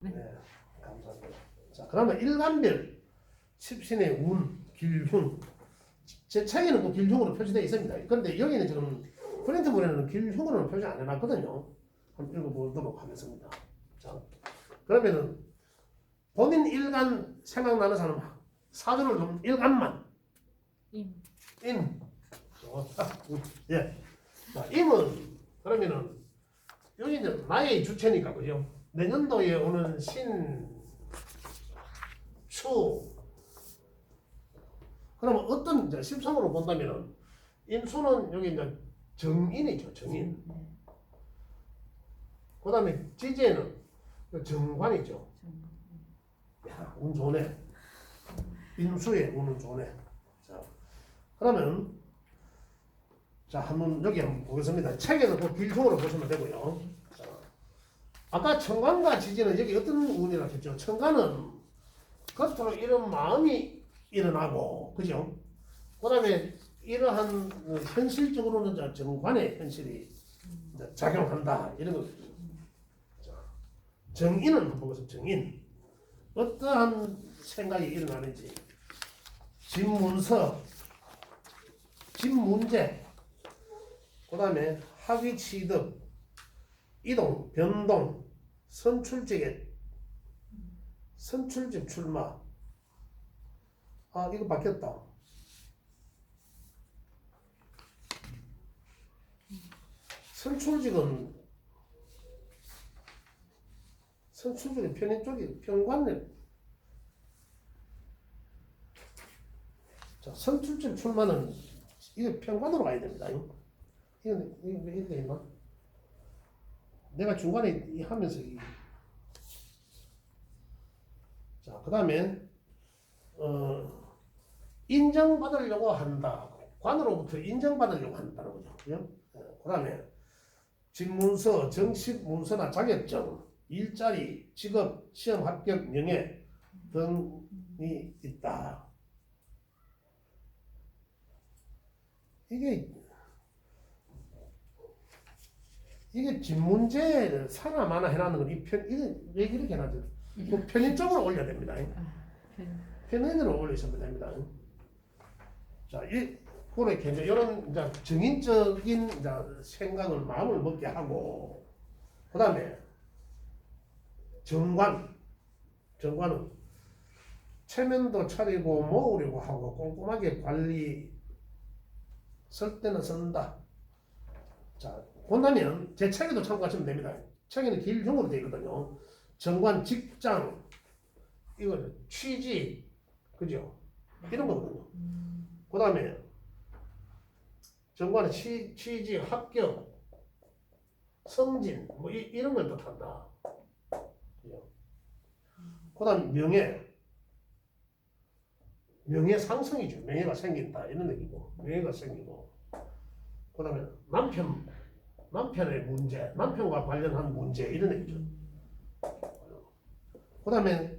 네. 네, 감사합니다. 자, 그러면 일간별 10신의 운, 길흉. 제 책에는 그 길흉으로 표시되어 있습니다. 그런데 여기는 지금 프린트물에는 길흉으로는 표시 안 해놨거든요. 한번 읽어보도록 하겠습니다. 자, 그러면은 본인 일간 생각나는 사람 사주를 좀 일간만. 임. 임. 예. 자, 임은 그러면은 여기 이제 나의 주체니까 그죠? 내년도에 오는 신추. 그러면 어떤 이제 십성으로 본다면은 임수는 여기 이제 정인이죠, 정인. 그다음에 지지에는 정관이죠. 야, 운 좋네. 임수의 운은 좋네. 자, 그러면 자 한번 여기 한번 보겠습니다. 책에는 그 길흉으로 보시면 되고요. 자, 아까 천간과 지지는 여기 어떤 운이라 했죠? 천간은 겉으로 이런 마음이 일어나고, 그죠? 그 다음에 이러한 현실적으로는 이제 정관의 현실이 이제 작용한다. 이런 거. 자, 정인은 한번 보겠습니다. 정인. 어떠한 생각이 일어나는지. 집문서, 집문제, 그 다음에 학위취득, 이동, 변동, 선출직에 선출직 출마. 아, 이거 바뀌었다. 선출직은 편인 쪽이 편관네. 자, 선출직 출마는 이게 편관으로 가야 됩니다. 이거 이렇게 했나? 내가 중간에 하면서 자, 그 다음에 인정받으려고 한다. 관으로부터 인정받으려고 한다는 거죠. 그 다음에 직문서, 정식 문서나 자격증, 일자리, 직업, 시험 합격, 명예 등이 있다. 이게 집문제 사나마나 해놨는 건 이게 왜 이렇게 해놨죠? 그 편의점으로 올려야 됩니다. 편의점으로 올리시면 됩니다. 자, 그렇게 이제 이런 이제 정인적인 이제 생각을 마음을 먹게 하고, 그 다음에 정관은 체면도 차리고 모으려고 하고 꼼꼼하게 관리, 쓸 때는 쓴다. 자, 본다면 제 책에도 참고하시면 됩니다. 책에는 길흉으로 되어 있거든요. 정관, 직장, 이거 취지, 그죠? 이런 거거든요. 그 다음에 정관의 취지, 합격, 성진, 뭐 이런 걸 뜻한다. 그 다음 명예 상승이죠. 명예가 생긴다 이런 얘기고, 명예가 생기고, 그 다음에 남편의 문제, 남편과 관련한 문제 이런 얘기죠. 그 다음에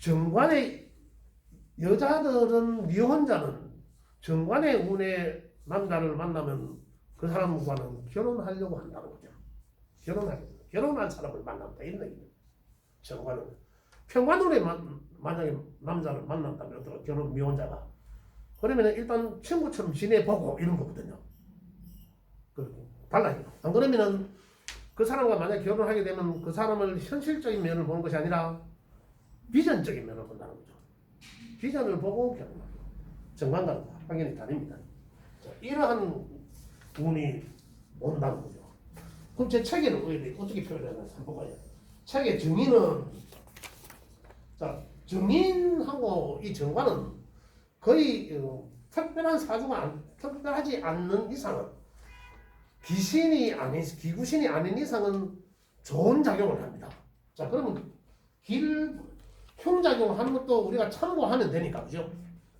정관의 여자들은 미혼자는 정관의 운의 남자를 만나면 그 사람과는 결혼하려고 한다는 거죠. 결혼할 사람을 만난다 이런 얘기죠. 정관은 평관운에 만약에 남자를 만난다면 어떤 결혼 미혼자가 그러면 일단 친구처럼 지내보고 이런 거거든요. 달라요. 안 그러면은 그 사람과 만약 결혼하게 되면 그 사람을 현실적인 면을 보는 것이 아니라 비전적인 면을 본다는 거죠. 비전을 보고 결혼하고 정관과는 확연히 다릅니다. 자, 이러한 운이 온다는 거죠. 그럼 제 책에는 어떻게 표현하는지 한번 봐요. 책의 정의는 자, 정인하고 이 정관은 거의 특별한 사주가 특별하지 않는 이상은 기구신이 아닌 이상은 좋은 작용을 합니다. 자, 그러면 흉작용을 하는 것도 우리가 참고하면 되니까, 그죠?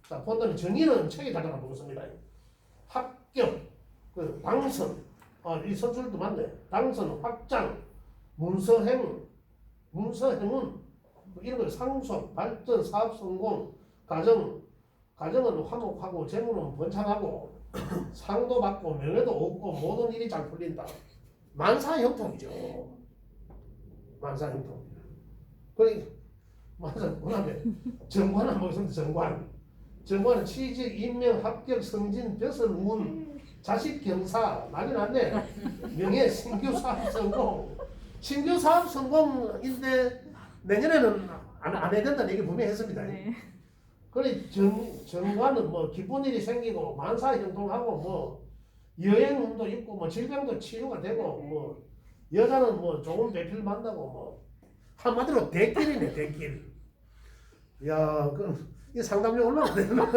자, 본다면 정의는 책에 다시 한번 보겠습니다. 합격, 당선, 이 선출도 맞네. 당선, 확장, 문서행은 이런 걸 상속, 발전, 사업 성공, 가정은 화목하고 재물은 번창하고 상도 받고 명예도 얻고 모든 일이 잘 풀린다. 만사형통이죠. 만사형통. 그 맞아. 그다음에 정관은 뭐 있습니까? 정관은 취직, 임명, 합격, 승진, 벼슬, 운, 자식 경사 난리 났네. 명예, 신규 사업 성공. 신규 사업 성공인데 내년에는 안 해야 된다는 얘기 분명히 했습니다. 네. 그래 정관은 뭐 기쁜 일이 생기고 만사 형통하고 뭐 여행운도 있고 뭐 질병도 치유가 되고 뭐 여자는 뭐 좋은 배필 만나고 뭐 한마디로 대길이네 대길. 야, 이 상담료 얼마나 되나?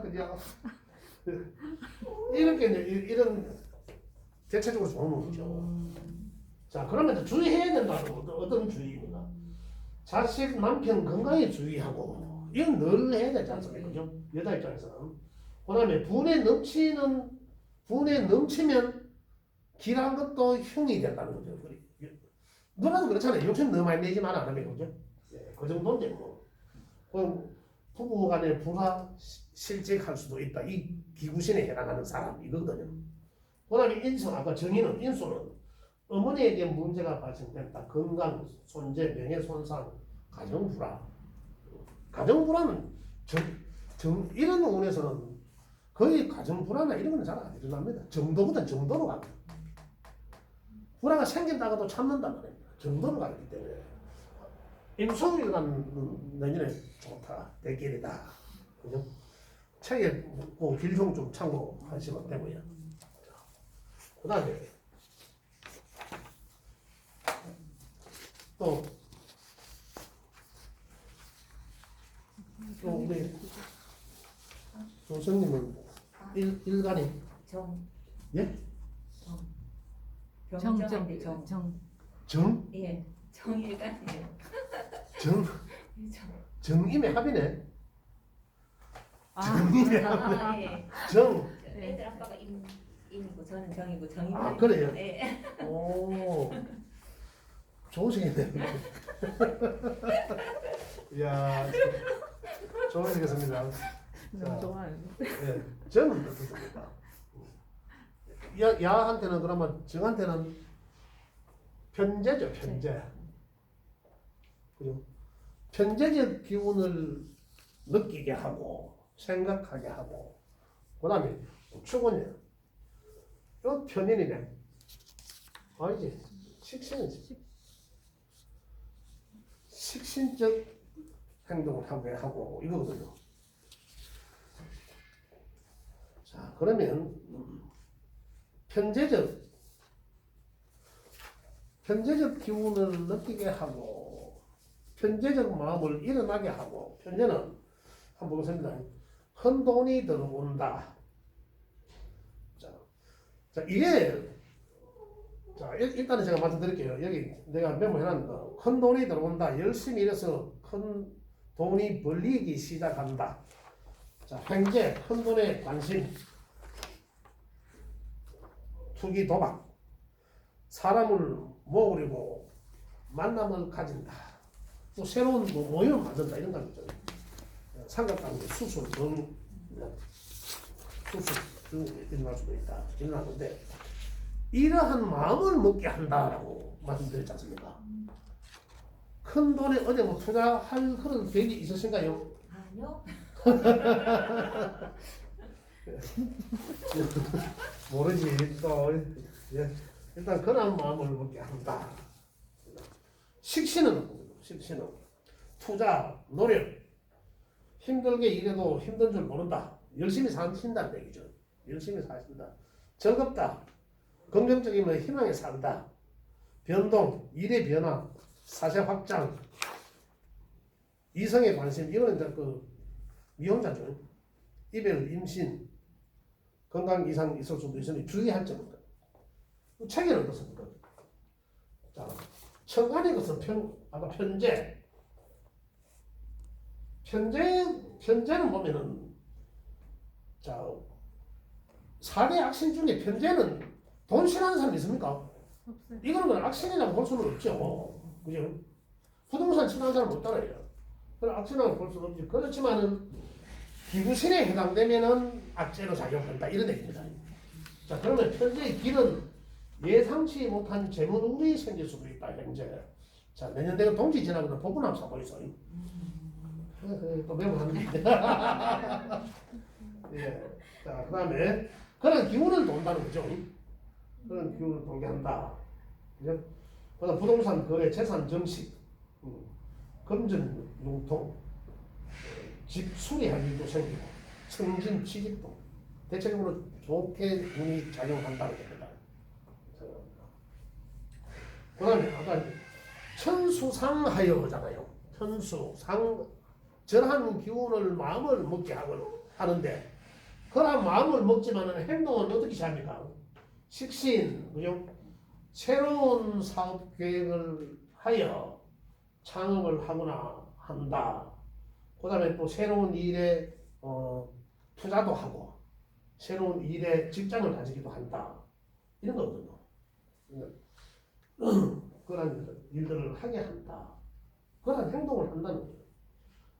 그죠? 이렇게 이런 대체적으로 좋은 거죠. 자, 그러면 주의해야 된다는 어떤 주의입니다. 자식, 남편 건강에 주의하고 이건 늘 해야 되지 않습니까? 그죠? 여자 입장에서는. 그다음에 분에 넘치면 길한 것도 흉이 된다는 거죠. 누나도 그렇잖아요. 욕심 너무 많이 내지 마라 안 하면 그죠? 예, 그 정도인데 뭐. 부부간의 불화 실직할 수도 있다. 이 기구신에 해당하는 사람 이거거든요. 그다음에 인수 아까 정의는 인수는 어머니에게 문제가 발생된다. 건강, 손재, 명예 손상, 가정 불화. 가정 불화는 이런 운에서는 거의 가정 불화나 이런 건 잘 안 일어납니다. 정도로 가요. 불화가 생긴다고도 참는단 말입니다. 정도로 가기 때문에 임수일간 내년에 좋다. 대길이다. 그죠? 책에 그 길종 좀 참고하시면 되고요. 그 다음에 또 우리 조선님은 일간이 정. 예? 병정한데 정? 예. 정일간이에요. 정? 정. 정임의 합이네. 아, 정임의 합. 아, 예. 정. 애들 아빠가 임이고 저는 정이고 정이. 아, 그래요? 예. 오. 좋으시겠네요. 이야, 좋으시겠습니다. 너무 좋아요. 예, 저는 어떻습니까? 야한테는 그러면 정한테는 편재죠, 편재. 그죠? 편재적 기운을 느끼게 하고 생각하게 하고 그다음에 축은요. 이 편인이네. 아니지, 식신이지. 식신적 행동을 하고 이거거든요. 자, 그러면 편재적 기운을 느끼게 하고 편재적 마음을 일어나게 하고 편재는 한번 보겠습니다. 헌돈이 들어온다. 자, 이게 자, 일단은 제가 말씀드릴게요. 여기 내가 메모해놨는 거. 큰 돈이 들어온다. 열심히 일해서 큰 돈이 벌리기 시작한다. 자, 횡재, 큰 돈에 관심, 투기, 도박, 사람을 모으려고 만남을 가진다. 또 새로운 모임을 만든다. 이런 거 있죠. 삼각관계, 수술 등 일어날 수도 있다. 일어나는데 이러한 마음을 먹게 한다라고 말씀드렸지 않습니까? 큰 돈에 어디 뭐 투자할 그런 계획이 있으신가요? 아니요. 모르지 또 예. 일단 그런 마음을 먹게 한다. 식신은 투자, 노력, 힘들게 일해도 힘든 줄 모른다. 열심히 사신다는 얘기죠. 열심히 사신다. 즐겁다. 긍정적이면 희망에 산다. 변동, 일의 변화, 사세 확장, 이성의 관심, 이거는 이제 그 미혼자죠. 이별, 임신, 건강 이상 있을 수도 있으니 주의할 점입니다. 책에는 어떻습니까? 자, 천간의 것은 아까 편재는 보면은 자, 4대 악신 중에 편재는 돈 싫어하는 사람 있습니까? 없어요. 이거는 악신이라고 볼 수는 없죠. 그죠? 부동산 싫어하는 사람 없잖아요. 그럼 악신이라고 볼 수는 없지. 그렇지만은 기구신에 해당되면은 악재로 작용한다. 이런 얘기입니다. 자, 그러면 편재의 길은 예상치 못한 재물운이 생길 수도 있다. 현재. 자, 내년 되면 동지 지나거든 복분 한번 사보이소. 또 메모합니다. 예. 자, 그 다음에 그런 기운을 돈다는 거죠. 그런 기운을 돈게 한다. 그죠? 그다음 부동산 거래, 재산 정식, 금전 융통, 집 수리할 일도 생기고, 승진 취직도 대체적으로 좋게 운이 작용한다는 겁니다. 그다음에 아까 천수상하여잖아요. 천수상 전한 기운을 마음을 먹게 하는데 그런 마음을 먹지만은 행동은 어떻게 합니까? 식신, 그죠? 새로운 사업 계획을 하여 창업을 하거나 한다. 그다음에 또 새로운 일에 투자도 하고 새로운 일에 직장을 가지기도 한다. 이런 거거든요. 그런 일들을 하게 한다. 그런 행동을 한다는 거죠.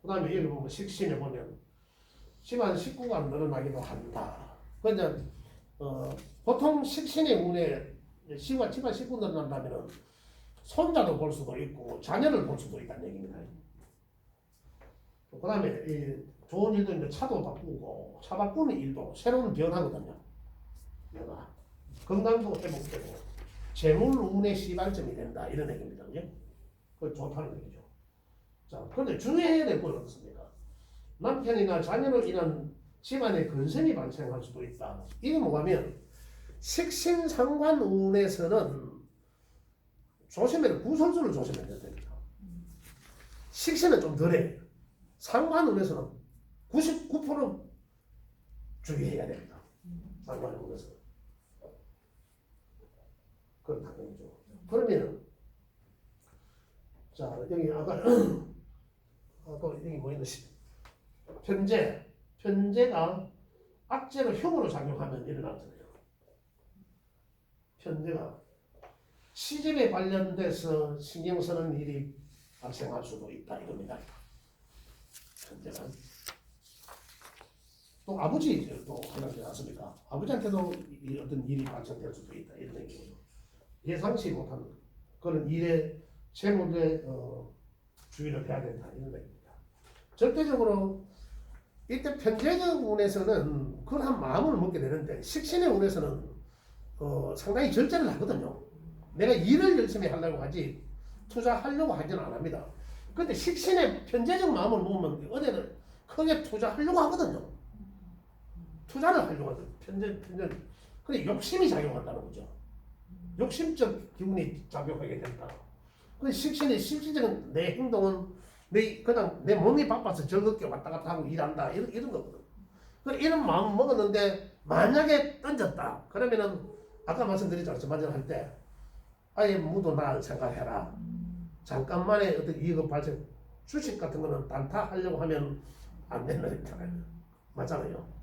그다음에 여기 보면 식신에 보면 집안 식구가 늘어나기도 한다. 그러니까 보통 식신의 운에 집안 식구 늘어난다면은 손자도 볼 수도 있고 자녀를 볼 수도 있다는 얘기입니다. 그다음에 이 좋은 일도 있는데 차도 바꾸고 차 바꾸는 일도 새로운 변화거든요. 변화. 건강도 회복되고 재물 운의 시발점이 된다 이런 얘기입니다. 그죠? 그 좋다는 얘기죠. 자, 그런데 주의해야 될 건 어떻습니까? 남편이나 자녀로 인한 집안의 근성이 발생할 수도 있다. 이게 뭐냐면 식신상관운에서는 조심해야 구설수를 조심해야 됩니다. 식신은 좀 덜해. 상관운에서는 99% 주의해야 됩니다. 상관운에서는. 그렇다는 거죠. 그러면 자 여기 아까 여기 뭐 있는 편제가 악재가 흉으로 작용하면 일어나잖아요. 편제가 시집에 관련돼서 신경 쓰는 일이 발생할 수도 있다 이겁니다. 편제가 또 아버지 또 하나지 않습니까? 아버지한테도 어떤 일이 발생될 수도 있다 이런 얘기예요. 예상치 못한 그런 일에 재물에 주의를 해야 된다 이런 얘기입니다. 절대적으로 이때 편제적 운에서는 그런 마음을 먹게 되는데 식신의 운에서는 상당히 절제를 하거든요. 내가 일을 열심히 하려고 하지 투자하려고 하지는 않습니다. 근데 식신의 편제적 마음을 먹으면 어디를 크게 투자하려고 하거든요. 투자를 하려고 하거든요. 편제. 그래 욕심이 작용한다는 거죠. 욕심적 기운이 작용하게 된다. 그 식신의 실질적인 내 행동은 그냥 내 몸이 바빠서 즐겁게 왔다 갔다 하고 일한다 이런 거거든. 이런 마음 먹었는데 만약에 던졌다 그러면은 아까 말씀드렸죠. 마지막 할 때 아예 묻어날 생각해라. 잠깐만의 어떤 이익 발생 주식 같은 거는 단타하려고 하면 안 된다는 거잖아요. 맞잖아요.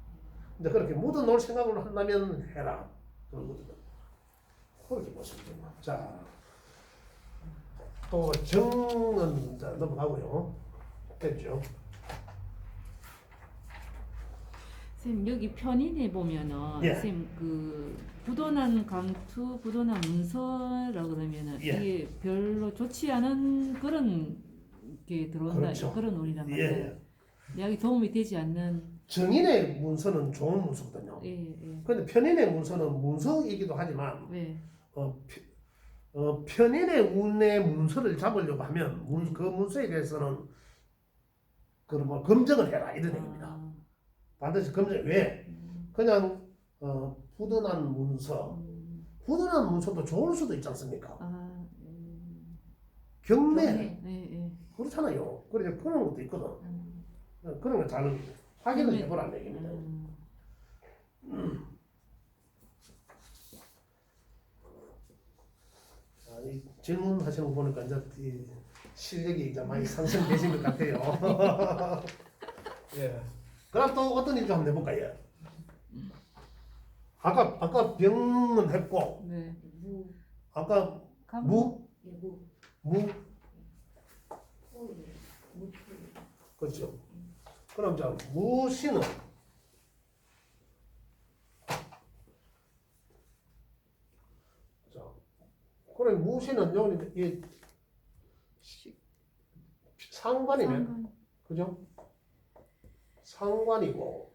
근데 그렇게 묻어놓을 생각을 한다면 해라. 그러거든요. 그렇게 보시면 됩니다. 자, 또 정은 자, 넘어가고요. 됐죠? 선생님 여기 편인에 보면은 예. 선생님 그 부도난 강투, 부도난 문서라 그러면은 예. 이게 별로 좋지 않은 그런 게 들어온다 그렇죠. 그런 운이란 말이에요. 예. 약이 도움이 되지 않는. 정인의 문서는 좋은 문서거든요. 예. 그런데 편인의 문서는 문서이기도 하지만 네. 편인의 운의 문서를 잡으려고 하면 그 문서에 대해서는 뭐 검증을 해라 이런 얘기입니다. 반드시 검증. 왜? 그냥 부도난 문서, 부도난 문서도 좋을 수도 있지 않습니까? 경매 예. 그렇잖아요. 그래서 그런 것도 있거든. 그런 거 잘 확인을 해보라는 얘기입니다. 이 질문하시는 거 보니까 이제 이 실력이 이제 많이 상승되신 것 같아요. 예. 그럼 또 어떤 일 좀 한번 해볼까요? 아까 병은 했고, 네. 아까 무, 그렇죠. 그럼 자 무신은 자, 그래 무신은 여기 상관이면 상관. 그죠? 상관이고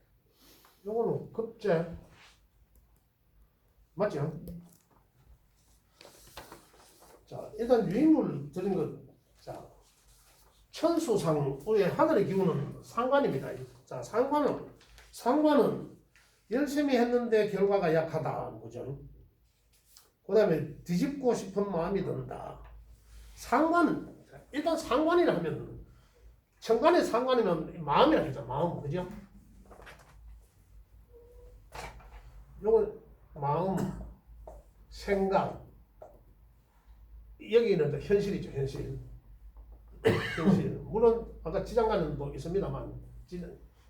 요거는 급제 맞죠? 자 일단 유인물 드린 것 자 천수상 우리 하늘의 기운은 상관입니다. 자 상관은 열심히 했는데 결과가 약하다 그죠? 그 다음에 뒤집고 싶은 마음이 든다. 상관은 일단 상관이라 하면 천간의 상관이면 마음이라 했죠. 마음 그죠? 요건 마음 생각 여기는 이제 현실이죠. 현실 물론 아까 지장간도 있습니다만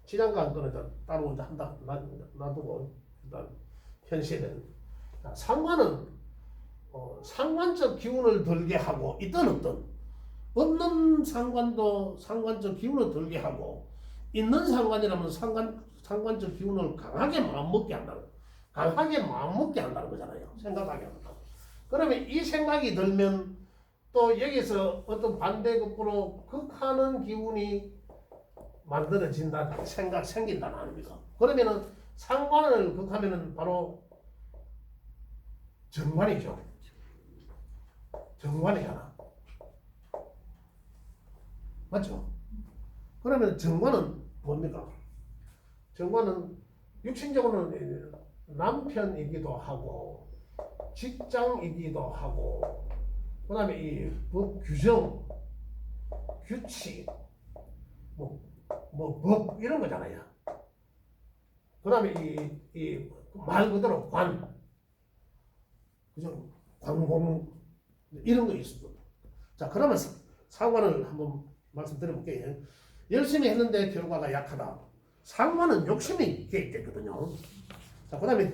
지장간 거는 따로 이제 한다 놔두고 일단 현실은 상관은 상관적 기운을 들게 하고 있든 없는 상관도 상관적 기운을 들게 하고 있는 상관이라면 상관적 기운을 강하게 마음먹게 한다는 거잖아요. 생각하게 한다. 그러면 이 생각이 들면 또 여기서 어떤 반대급부로 극하는 기운이 만들어진다 생각 생긴다는 아닙니까? 그러면은 상관을 극하면은 바로 정관이죠. 정관이잖아. 맞죠? 그러면 정관은 뭡니까? 정관은 육신적으로는 남편이기도 하고 직장이기도 하고 그 다음에 이 법 규정 규칙 법 이런 거잖아요. 그 다음에 이 말 그대로 그죠? 관공 이런 거 있어. 자 그러면 상관을 한번 말씀드려볼게요. 열심히 했는데 결과가 약하다. 상관은 욕심이 개입됐거든요. 자 그다음에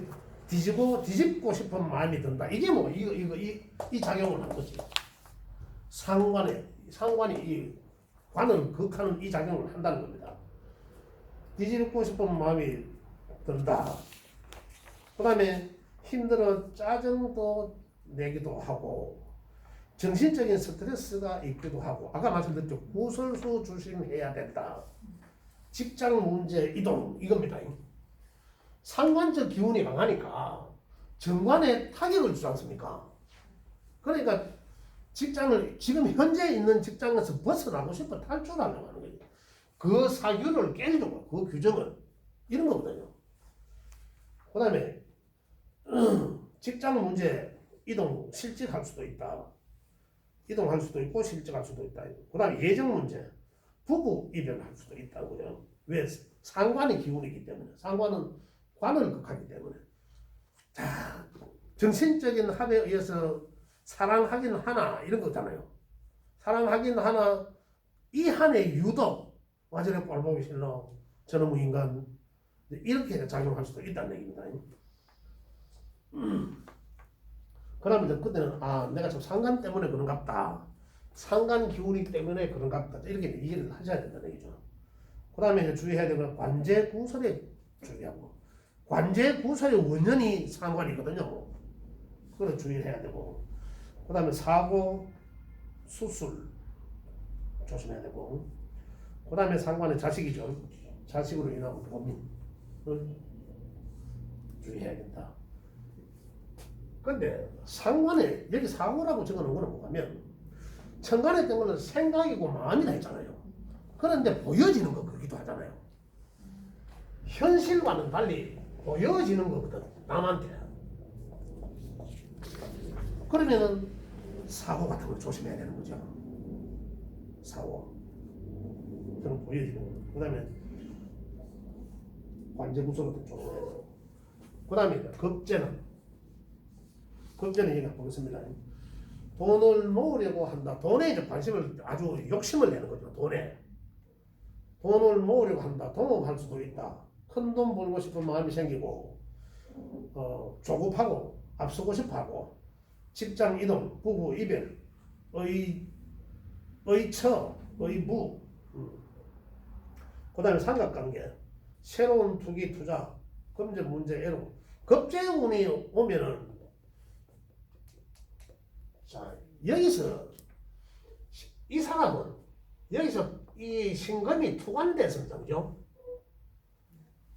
뒤집고 싶은 마음이 든다. 이게 뭐 이 작용을 한 거지. 상관이 이 관을 극하는 이 작용을 한다는 겁니다. 뒤집고 싶은 마음이 든다. 그다음에 힘들어 짜증도 내기도 하고 정신적인 스트레스가 있기도 하고 아까 말씀드렸죠. 구설수 조심해야 된다. 직장 문제 이동 이겁니다. 상관적 기운이 강하니까 정관에 타격을 주지 않습니까? 그러니까 지금 현재 있는 직장에서 벗어나고 싶어 탈출하려고 하는 거예요. 그 사유를 깨려고 그 규정을 이런 거거든요. 그 다음에 직장 문제 이동 실직할 수도 있다. 이동할 수도 있고 실직할 수도 있다. 그 다음에 예정 문제 부부 이별할 수도 있다고요. 왜? 상관의 기운이기 때문에. 상관은 관을 극하기 때문에. 자, 정신적인 합에 의해서 사랑하긴 하나 이런 거잖아요. 사랑하긴 하나 이 한의 유독 와저래 꼴보기 싫어 저놈의 인간 이렇게 작용할 수도 있다는 얘기입니다. 그러면 이제 그때는 내가 좀 상관 때문에 그런갑다. 상관 기운이 때문에 그런갑다. 이렇게 이해를 하셔야 된다는 얘기죠. 그 다음에 주의해야 되는 건 관제 구설에 주의하고 관제 구설의 원년이 상관이거든요. 그걸 주의해야 되고 그 다음에 사고 수술 조심해야 되고 그 다음에 상관의 자식이죠. 자식으로 인한 고민을 주의해야 된다. 근데 상관에 여기 사고라고 적어놓은 거는 뭐냐면 천간에 있던 거는 생각이고 마음이다 했잖아요. 그런데 보여지는 거 그기도 하잖아요. 현실과는 달리 보여지는 거거든 남한테. 그러면은 사고 같은 걸 조심해야 되는 거죠. 사고 그런 보여지는 거. 그 다음에 관제구설도 조심해야 되고 그 다음에 급제는 얘기 보겠습니다. 돈을 모으려고 한다. 돈에 이제 관심을 아주 욕심을 내는 거죠. 돈을 모으려고 한다. 동업할 수도 있다. 큰 돈 벌고 싶은 마음이 생기고 조급하고 앞서고 싶어하고 직장 이동, 부부 이별, 의처, 의무 그 다음에 삼각관계 새로운 투기 투자 금전 문제 애로 급제운이 오면은 자 여기서 이 사람은 여기서 이 신금이 투관돼서 그죠?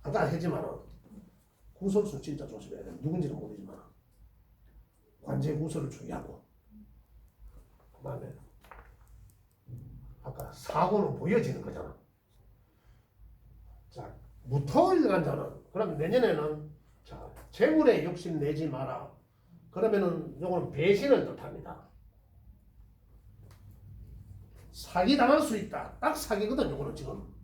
아까 했지만 구설수 진짜 조심해야 돼. 누군지는 모르지만 관제 구설을 주의하고 그다음에 아까 사고는 보여지는 거잖아. 자, 무토일 간자는 그럼 내년에는 자 재물에 욕심 내지 마라. 그러면은 요거는 배신을 뜻합니다. 사기 당할 수 있다. 딱 사기거든. 요거는 지금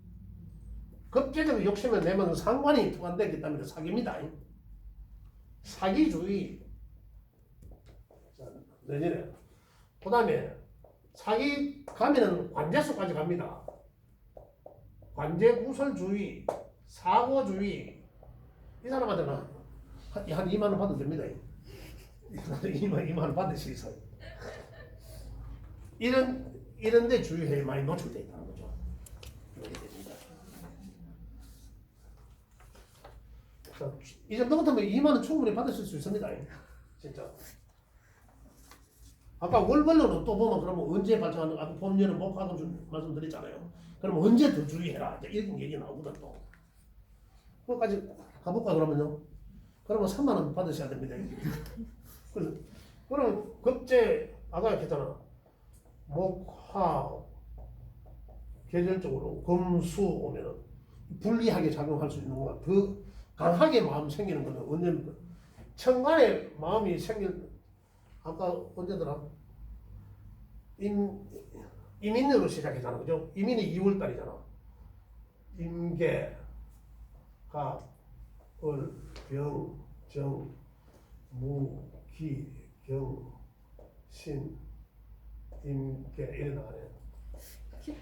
급제적 욕심을 내면 상관이 투관되기 때문에 사기입니다. 사기주의. 자, 내년에 그 다음에 사기 가면은 관제수까지 갑니다. 관제구설주의, 사고주의. 이 사람한테는 한 2만 원 받아도 됩니다. 2만 원 받을 수 있어요. 이런 데 주의해 많이 노출되어 있다는 거죠. 이 정도 같으면 2만 원 충분히 받으실 수 있습니다. 진짜. 아까 월별로는 또 보면 그러면 언제 발전하는 아까 봄여름 목화금 말씀드렸잖아요. 그러면 언제 더 주의해라. 이런 얘기 나오거든 또. 그거까지 가볼까 그러면요. 그러면 3만 원 받으셔야 됩니다. 그럼 급제 아까 했잖아. 목화 계절적으로 금수 오면은 불리하게 작용할 수 있는 거가 더 강하게 마음 생기는 거는 언제입니까? 천간에 마음이 생길 아까 언제더라? 이민으로 시작했잖아, 그죠? 이민이 2월달이잖아. 임계, 가, 을, 병, 정, 무, 기, 경, 신, 임계 이래 나가네.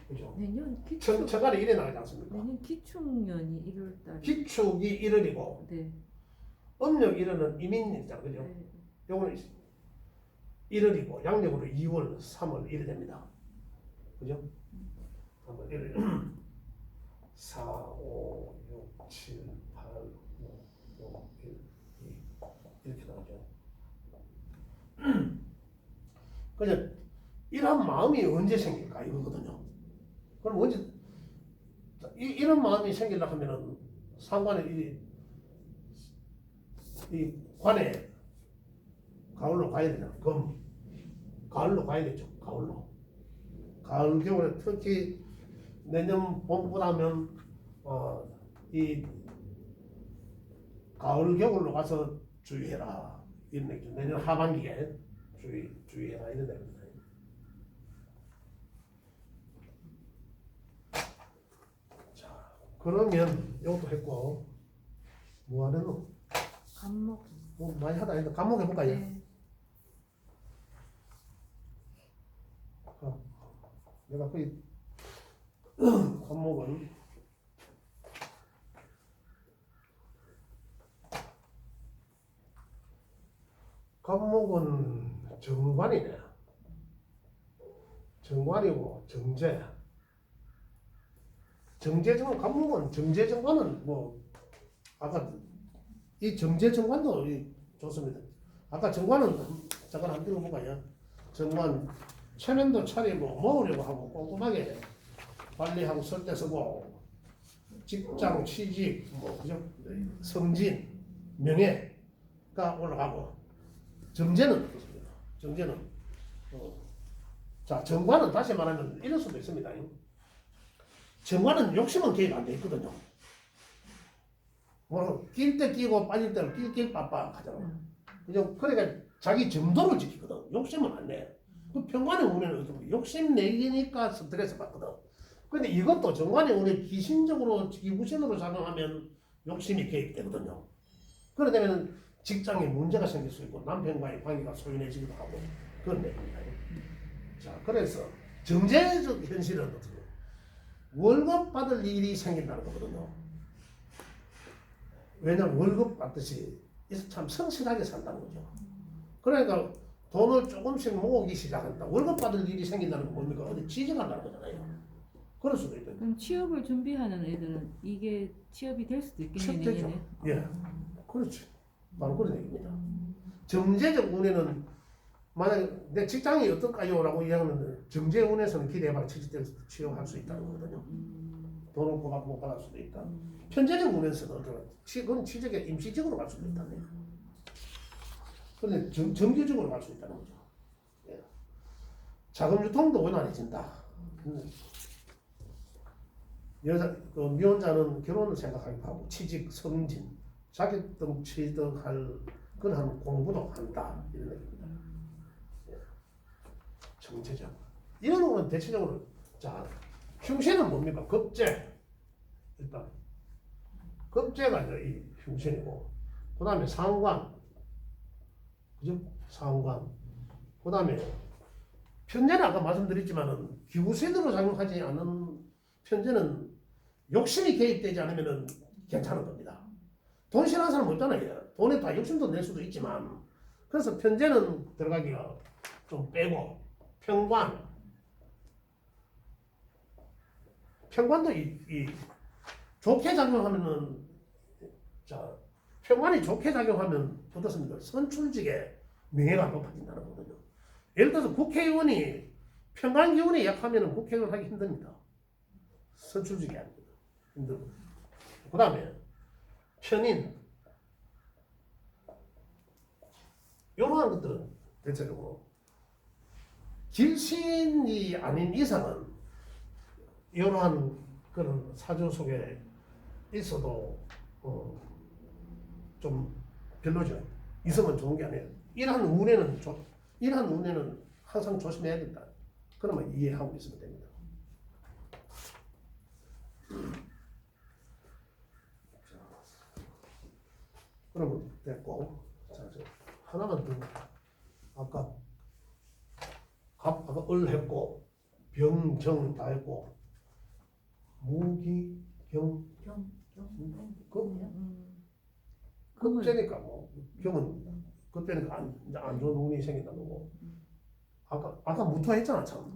그죠? 내년 기축 천간에 이래 나가지 않습니까? 내년 기축년이 1월달. 기축이 1월이고 네. 음력 1월은 이민이잖아, 그죠? 네. 요거는 1월이고 양력으로 2월, 3월 이래 됩니다. 그죠? 한번 1월 4, 5, 6, 7, 8, 9, 5, 1, 2 이렇게 나가죠. 그냥 이런 마음이 언제 생길까 이거거든요. 그럼 언제 이런 마음이 생기려고 하면은 상관에 이 관에 가을로 가야 되잖아. 가을로 가야 되죠. 가을로. 가을 겨울에 특히 내년 봄보다 하면 이 가을 겨울로 가서 주의해라 이런 얘기죠. 내년 하반기에 주의해라 이런 얘기입니다. 자 그러면 이것도 했고 뭐 하는 간목. 뭐 많이 하다 했는데 간목 해볼까 이제. 네. 내가 거의 간목은 정관이네. 정관이고 정제. 정제정관 간목은 정제정관은 뭐 아까 이 정제정관도 좋습니다. 아까 정관은 잠깐 한번 읽어볼까요? 정관 체면도 차리고 모으려고 하고 꼼꼼하게 관리하고 설 때 쓰고 직장 취직 뭐 그죠? 성진 명예가 올라가고 정제는 어떻습니까? 정제는 자 정관은 다시 말하면 이럴 수도 있습니다. 정관은 욕심은 개입 안 돼 있거든요. 뭐 낄 때 끼고 빠질 때는 낄 빠빠 하잖아. 그죠? 그러니까 자기 정도를 지키거든. 욕심은 안 내. 그 평관의 운에는 욕심 내기니까 스트레스 받거든. 근데 이것도 정관의 운에 기신적으로 기구신으로 작용하면 욕심이 개입되거든요. 그러다 보면 직장에 문제가 생길 수 있고 남편과의 관계가 소연해지기도 하고 그런 내용입니다. 자, 그래서 정제적 현실은 어떻게 월급 받을 일이 생긴다는 거거든요. 왜냐면 월급 받듯이 참 성실하게 산다는 거죠. 그러니까 돈을 조금씩 모으기 시작한다. 월급 받을 일이 생긴다는 건 뭡니까? 어디 취직한다는 거잖아요. 그럴 수도 있다. 그럼 취업을 준비하는 애들은 이게 취업이 될 수도 있겠네요. 취업되죠. 내년에. 예, 그렇지. 바로 그런 얘기입니다. 정제적 운에는 만약에 내 직장이 어떨까요? 라고 이야기하면 정재훈에서는 기대해봐라 취직돼서 취업할 수 있다는 거거든요. 돈을 고받고 못 받을 수도 있다. 편제적 운에서는 그건 취직에 임시적으로 갈 수도 있다는 거예요. 그런데 정규적으로 갈 수 있다는 거죠. 예. 자금 유통도 원활해진다. 미혼자는 결혼을 생각하기도 하고 취직, 승진, 자격증 취득할 그런 공부도 한다 이런 얘기입니다. 예. 정체적 이런 거는 대체적으로 자 흉신은 뭡니까? 급제 일단 급제가 이제 이 흉신이고 그 다음에 상관 그죠? 상관 그 다음에 편제는 아까 말씀드렸지만은 기후세대로 작용하지 않는 편제는 욕심이 개입되지 않으면 괜찮은 겁니다. 돈 싫어하는 사람 없잖아요. 돈에 다 욕심도 낼 수도 있지만 그래서 편제는 들어가기가 좀 빼고 편관도 이 좋게 작용하면은 자 편관이 좋게 작용하면 어떻습니까? 선출직의 명예가 높아진다는 거거든요. 예를 들어서 국회의원이 편관 기운이 약하면 국회의원 하기 힘듭니다. 선출직이 아닙니다. 힘들고. 그 다음에 편인 이러한 것들은 대체적으로 길신이 아닌 이상은 이러한 그런 사주 속에 있어도 좀 별로죠. 있으면 좋은 게 아니에요. 이러한 운에는 항상 조심해야 된다. 그러면 이해하고 있으면 됩니다. 그러면 됐고, 자, 하나만 더. 아까 을 했고, 병정 다 했고, 무기, 경, 급제니까 뭐 경은 급제니까 안 좋은 운이 생긴다는 거고. 아까 무토 했잖아 참.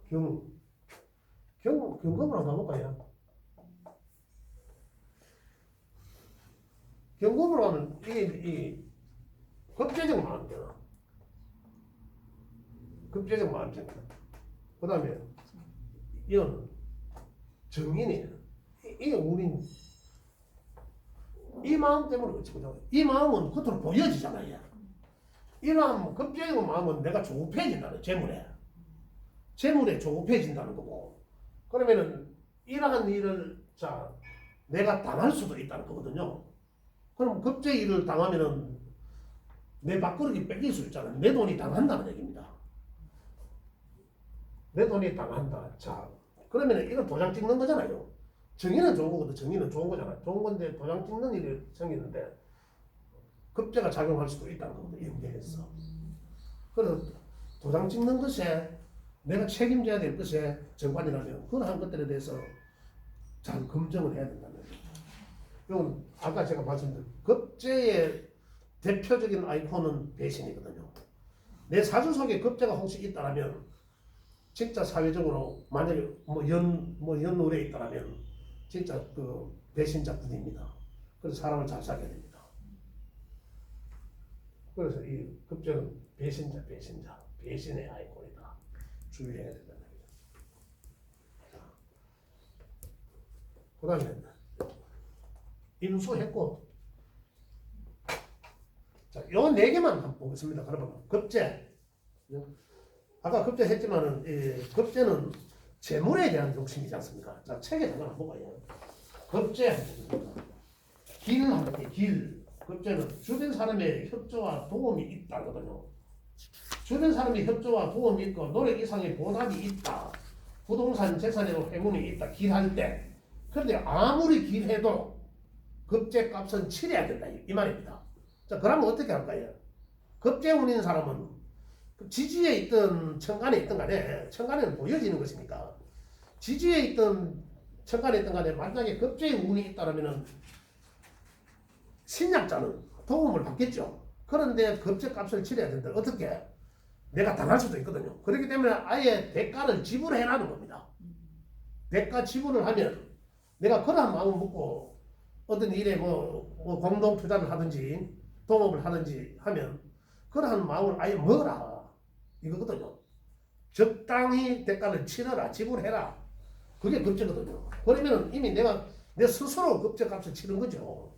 경금을 한번 가볼까요? 경금으로 하면 이 급제적 마음이잖아. 급제적 마음이잖아. 그 다음에 이건 정인이 이 우린 이 마음 때문에 그렇지. 이 마음은 겉으로 보여지잖아요. 이러한 급제적 마음은 내가 조급해진다는 재물에 조급해진다는 거고. 그러면은 이러한 일을 자 내가 당할 수도 있다는 거거든요. 그럼 급제 일을 당하면은 내 밥그릇이 뺏길 수 있잖아요. 내 돈이 당한다는 얘기입니다. 내 돈이 당한다. 자, 그러면 이건 도장 찍는 거잖아요. 정의는 좋은 거거든. 정의는 좋은 거잖아요. 좋은 건데 도장 찍는 일이 생기는데 급제가 작용할 수도 있다는 거거든. 연계해서. 그래서 도장 찍는 것에 내가 책임져야 될 것에 정관이라면 그러한 것들에 대해서 잘 검증을 해야 된다는 거예요. 이건 아까 제가 말씀드린 급제의 대표적인 아이콘은 배신이거든요. 내 사주 속에 급제가 혹시 있다면 진짜 사회적으로 만약에 연울에 있다면 진짜 그 배신자 분입니다. 그래서 사람을 잘 사귀어야 됩니다. 그래서 이 급제는 배신의 아이콘이다. 주의해야 된다는 얘기죠. 그 다음에 인수했고 자, 요 네 개만 한번 보겠습니다. 그러면 급제 아까 급제 했지만은 급제는 재물에 대한 욕심이지 않습니까? 자, 책에 잠깐 한번 봐요. 급제 길 한번 볼게요. 길 급제는 주변 사람의 협조와 도움이 있다거든요. 주변 사람의 협조와 도움이 있고 노력 이상의 보답이 있다. 부동산 재산에도 행운이 있다. 길할 때. 그런데 아무리 길해도 급제 값은 치러야 된다. 이 말입니다. 자, 그러면 어떻게 할까요? 급제 운인 사람은 지지에 있던 천간에 있던 간에 천간에는 보여지는 것이니까 지지에 있던 천간에 있던 간에 만약에 급제의 운이 있다면 신약자는 도움을 받겠죠. 그런데 급제 값을 치러야 된다. 어떻게? 내가 당할 수도 있거든요. 그렇기 때문에 아예 대가를 지불해라는 겁니다. 대가 지불을 하면 내가 그러한 마음을 먹고 어떤 일에 뭐 공동 투자를 하든지 동업을 하든지 하면 그러한 마음을 아예 먹어라 이거거든요. 적당히 대가를 치러라, 지불해라. 그게 급제거든요. 그러면 이미 내가 내 스스로 급제값을 치른 거죠.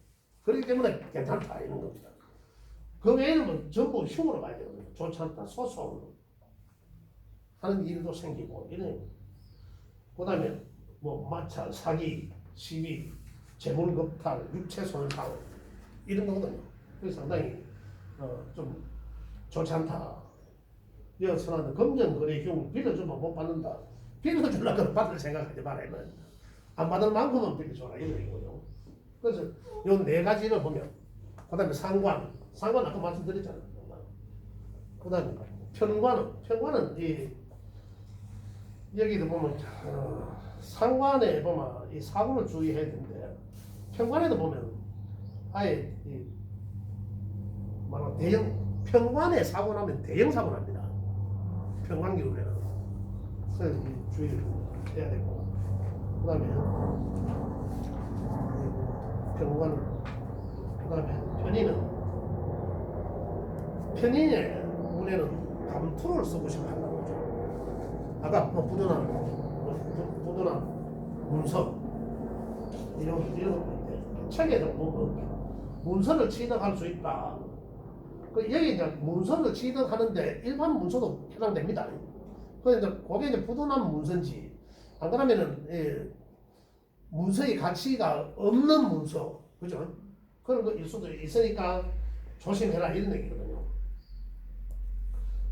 그렇기 때문에 괜찮다 이런 겁니다. 그 외에는 전부 흉으로 가야 되거든요. 좋지 않다, 소송 하는 일도 생기고 이런. 그다음에 뭐 마찰, 사기, 시비, 재물겁탈, 육체손상 이런 거거든요. 그래서 상당히 좀 좋지 않다. 여선한테 검정거래 경우 빌려주면 못 받는다. 빌려주려고 받을 생각하지 말아야만. 안 받을 만큼은 빌려줘라 이런 얘기고요. 그래서 요 네 가지를 보면, 그다음에 상관 아까 말씀드렸잖아요. 그다음에 편관은 이 여기도 보면 상관에 보면 이 사고를 주의해야 되는데, 편관에도 보면 아예 이 말하면 대형 편관에 사고 나면 대형 사고 납니다. 편관기후에는. 그래서 이 주의를 해야 되고, 그다음에 편관, 그다음에 편인의 운에는 감투를 쓰고 싶어 한다는 거죠. 아까 뭐 부도나 문서 이런 거 있는데, 책에도 보면 문서를 취득할 수 있다. 여기 이제 문서를 취득하는데 일반 문서도 해당됩니다. 그래서 이제 그게 이제 부도난 문서인지, 안 그러면은 문서의 가치가 없는 문서, 그죠? 그런 거일 수도 있으니까 조심해라 이런 얘기거든요.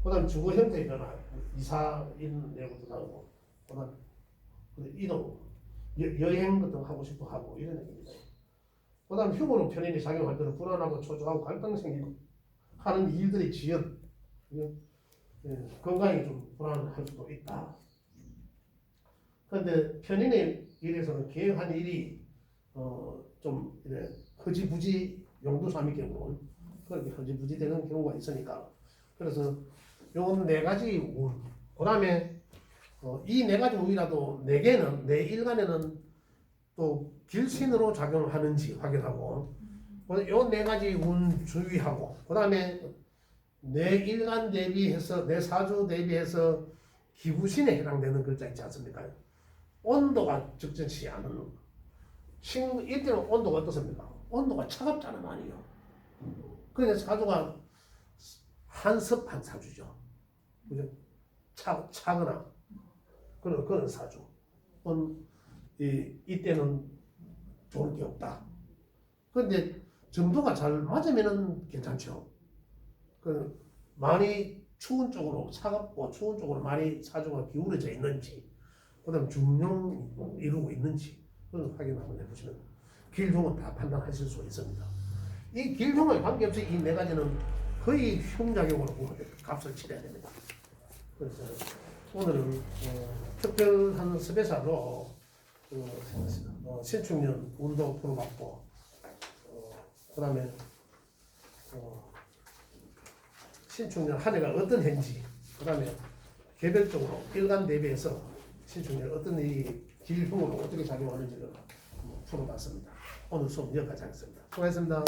그다음 주거 형태의 변화, 이사 이런 내용도 나오고, 그다음 이동, 여행 같은 거 하고 싶어 하고 이런 얘기입니다. 그다음 흉으로 편인이 작용할 때는 불안하고 초조하고 갈등 생기고 하는 일들이 지연, 건강이 좀 불안할 수도 있다. 그런데 편인의 일에서는 계획한 일이 좀 이래 허지부지 용두삼이 경우 그렇게 허지부지 되는 경우가 있으니까, 그래서 요 네 가지 운, 그다음에 이 네 가지 운이라도 네 개는 내 일간에는 또 길신으로 작용하는지 확인하고, 요 네 가지 운 주의하고, 그다음에 내 일간 대비해서 내 사주 대비해서 기구신에 해당되는 글자 있지 않습니까? 온도가 적절치 않은 이때는 온도가 어떻습니까? 온도가 차갑잖아 많이요. 그래서 사주가 한습한 사주죠. 그죠? 차거나 그런 사주. 이때는 좋은 게 없다. 그런데 정도가 잘 맞으면은 괜찮죠. 많이 추운 쪽으로, 차갑고 추운 쪽으로 많이 사주가 기울어져 있는지, 그다음 중용 이루고 있는지 그걸 확인 한번 해보시면 길흉은 다 판단하실 수 있습니다. 이 길흉에 관계없이 이 네 가지는 거의 흉작용으로 값을 치러야 됩니다. 그래서 오늘은 특별한 스페셜로 신축년 운도 풀어봤고, 그다음에 신축년 한 해가 어떤 해인지, 그다음에 개별적으로 일간 대비해서 신축년 어떤 이 길흉으로 어떻게 작용하는지를 풀어봤습니다. 오늘 수업 여기까지 하겠습니다. 수고하셨습니다.